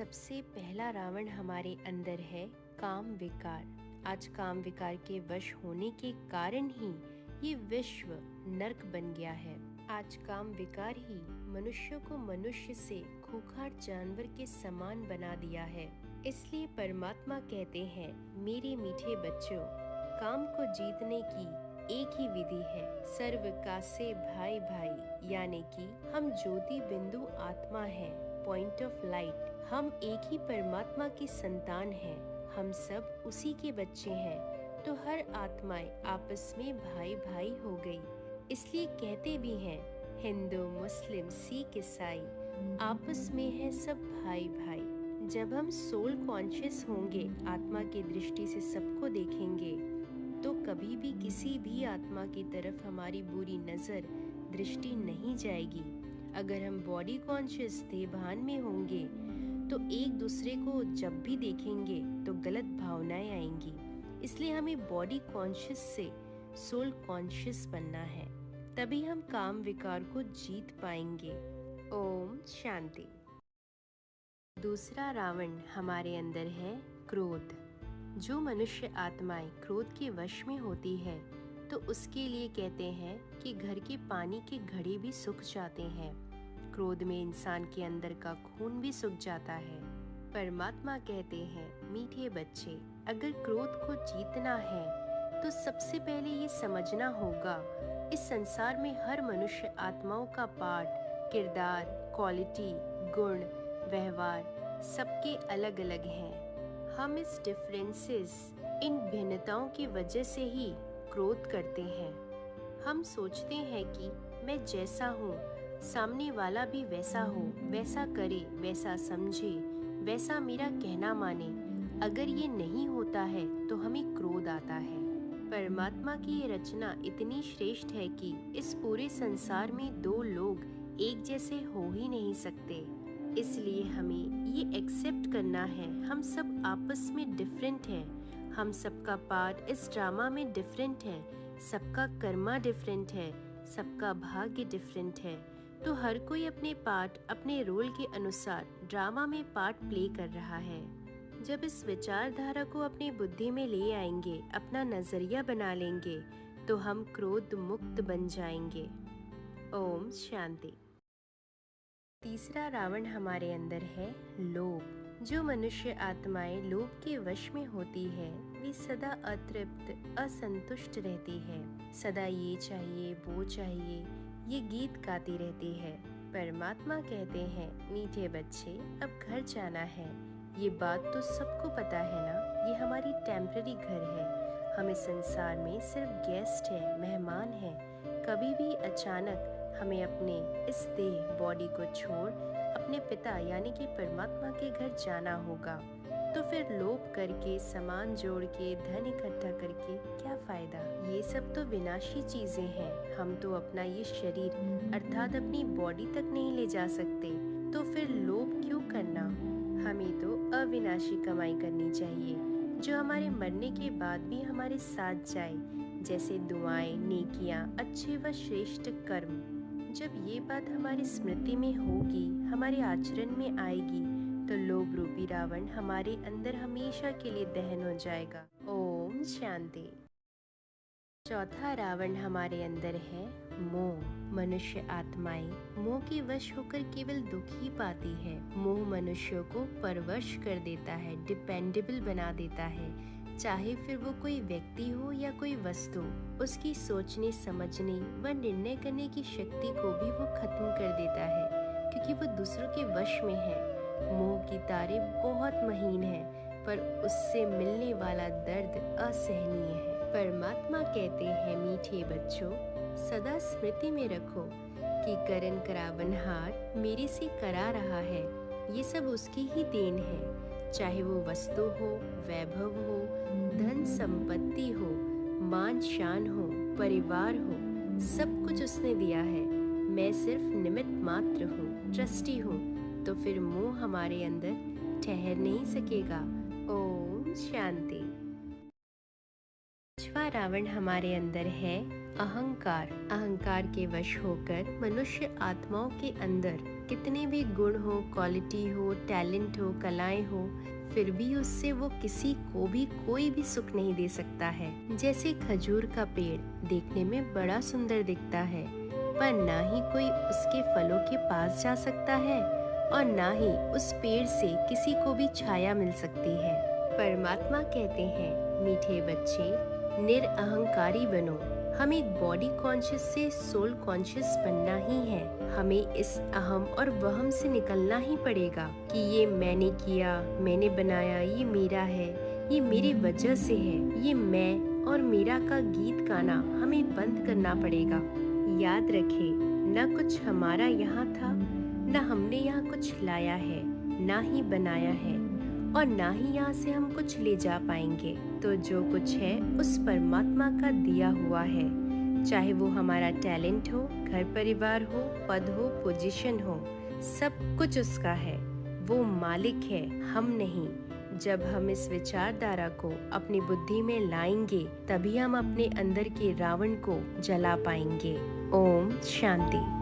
सबसे पहला रावण हमारे अंदर है काम विकार। आज काम विकार के वश होने के कारण ही ये विश्व नर्क बन गया है। आज काम विकार ही मनुष्य को मनुष्य से खूंखार जानवर के समान बना दिया है। इसलिए परमात्मा कहते हैं, मेरे मीठे बच्चों, काम को जीतने की एक ही विधि है, सर्व का से भाई भाई, यानी कि हम ज्योति बिंदु आत्मा हैं, पॉइंट ऑफ लाइट। हम एक ही परमात्मा की संतान हैं, हम सब उसी के बच्चे हैं। तो हर आत्माएं आपस में भाई भाई हो गई। इसलिए कहते भी हैं, हिंदू मुस्लिम सिख ईसाई आपस में है सब भाई भाई। जब हम सोल कॉन्शियस होंगे, आत्मा की दृष्टि से सबको देखेंगे, तो कभी भी किसी भी आत्मा की तरफ हमारी बुरी नजर दृष्टि नहीं जाएगी। अगर हम बॉडी कॉन्शियस देहभान में होंगे तो एक दूसरे को जब भी देखेंगे तो गलत भावनाएं आएंगी। इसलिए हमें बॉडी कॉन्शियस से सोल कॉन्शियस बनना है, तभी हम काम विकार को जीत पाएंगे। ओम शांति। दूसरा रावण हमारे अंदर है क्रोध। जो मनुष्य आत्माएं क्रोध के वश में होती है तो उसके लिए कहते हैं कि घर के पानी के घड़े भी सूख जाते हैं। क्रोध में इंसान के अंदर का खून भी सूख जाता है। परमात्मा कहते हैं, मीठे बच्चे, अगर क्रोध को जीतना है तो सबसे पहले ये समझना होगा, इस संसार में हर मनुष्य आत्माओं का पार्ट, किरदार, क्वालिटी, गुण, व्यवहार सबके अलग अलग हैं। हम इस डिफरेंसेस, इन भिन्नताओं की वजह से ही क्रोध करते हैं। हम सोचते हैं कि मैं जैसा हूँ, सामने वाला भी वैसा हो, वैसा करे, वैसा समझे, वैसा मेरा कहना माने। अगर ये नहीं होता है तो हमें क्रोध आता है। परमात्मा की ये रचना इतनी श्रेष्ठ है कि इस पूरे संसार में दो लोग एक जैसे हो ही नहीं सकते। इसलिए हमें ये एक्सेप्ट करना है, हम सब आपस में डिफरेंट हैं। हम सबका पार्ट इस ड्रामा में डिफरेंट है, सबका कर्मा डिफरेंट है, सबका भाग्य डिफरेंट है। तो हर कोई अपने पार्ट, अपने रोल के अनुसार ड्रामा में पार्ट प्ले कर रहा है। जब इस विचारधारा को अपनी बुद्धि में ले आएंगे, अपना नजरिया बना लेंगे, तो हम क्रोध मुक्त बन जाएंगे। ओम शांति। तीसरा रावण हमारे अंदर है लोभ। जो मनुष्य आत्माएं लोभ के वश में होती है, वे सदा अतृप्त, असंतुष्ट रहती है। सदा ये चाहिए, वो चाहिए, ये गीत गाती रहती है। परमात्मा कहते हैं, मीठे बच्चे, अब घर जाना है। ये बात तो सबको पता है ना, ये हमारी टेम्पररी घर है। हम इस संसार में सिर्फ गेस्ट है, मेहमान है। कभी भी अचानक हमें अपने इस देह, बॉडी को छोड़ अपने पिता यानी कि परमात्मा के घर जाना होगा। तो फिर लोभ करके, सामान जोड़ के, धन इकट्ठा करके क्या फायदा? ये सब तो विनाशी चीजें हैं। हम तो अपना ये शरीर अर्थात अपनी बॉडी तक नहीं ले जा सकते, तो फिर लोभ क्यों करना? हमें तो अविनाशी कमाई करनी चाहिए, जो हमारे मरने के बाद भी हमारे साथ जाए, जैसे दुआएं, नेकियां, अच्छे व श्रेष्ठ कर्म। जब ये बात हमारी स्मृति में होगी, हमारे आचरण में आएगी, तो लोभ रूपी रावण हमारे अंदर हमेशा के लिए दहन हो जाएगा। ओम शांति। चौथा रावण हमारे अंदर है मोह। मनुष्य आत्माएं मोह के वश होकर केवल दुख ही पाती है। मोह मनुष्यों को परवश कर देता है, डिपेंडेबल बना देता है। चाहे फिर वो कोई व्यक्ति हो या कोई वस्तु, उसकी सोचने, समझने व निर्णय करने की शक्ति को भी वो खत्म कर देता है, क्योंकि वो दूसरों के वश में है। मोह की तारे बहुत महीन है, पर उससे मिलने वाला दर्द असहनीय है। परमात्मा कहते हैं, मीठे बच्चों, सदा स्मृति में रखो कि करन करावनहार मेरे से करा रहा है। ये सब उसकी ही देन है। चाहे वो वस्तु हो, वैभव हो, धन संपत्ति हो, मान शान हो, परिवार हो, सब कुछ उसने दिया है। मैं सिर्फ निमित्त मात्र हूँ, ट्रस्टी हूँ। तो फिर मोह हमारे अंदर ठहर नहीं सकेगा। ओम शांति। पांचवा रावण हमारे अंदर है अहंकार। अहंकार के वश होकर मनुष्य आत्माओं के अंदर कितने भी गुण हो, क्वालिटी हो, टैलेंट हो, कलाएं हो, फिर भी उससे वो किसी को भी कोई भी सुख नहीं दे सकता है। जैसे खजूर का पेड़ देखने में बड़ा सुंदर दिखता है, पर ना ही कोई उसके फलों के पास जा सकता है और ना ही उस पेड़ से किसी को भी छाया मिल सकती है। परमात्मा कहते हैं, मीठे बच्चे निरअहंकारी बनो। हमें बॉडी कॉन्शियस से सोल कॉन्शियस बनना ही है। हमें इस अहम और वहम से निकलना ही पड़ेगा कि ये मैंने किया, मैंने बनाया, ये मेरा है, ये मेरी वजह से है। ये मैं और मेरा का गीत गाना हमें बंद करना पड़ेगा। याद रखे, न कुछ हमारा यहाँ था, न हमने यहाँ कुछ लाया है, ना ही बनाया है, और ना ही यहाँ से हम कुछ ले जा पाएंगे। तो जो कुछ है उस परमात्मा का दिया हुआ है, चाहे वो हमारा टैलेंट हो, घर परिवार हो, पद हो, पोजीशन हो, सब कुछ उसका है। वो मालिक है, हम नहीं। जब हम इस विचारधारा को अपनी बुद्धि में लाएंगे, तभी हम अपने अंदर के रावण को जला पाएंगे। ओम शांति।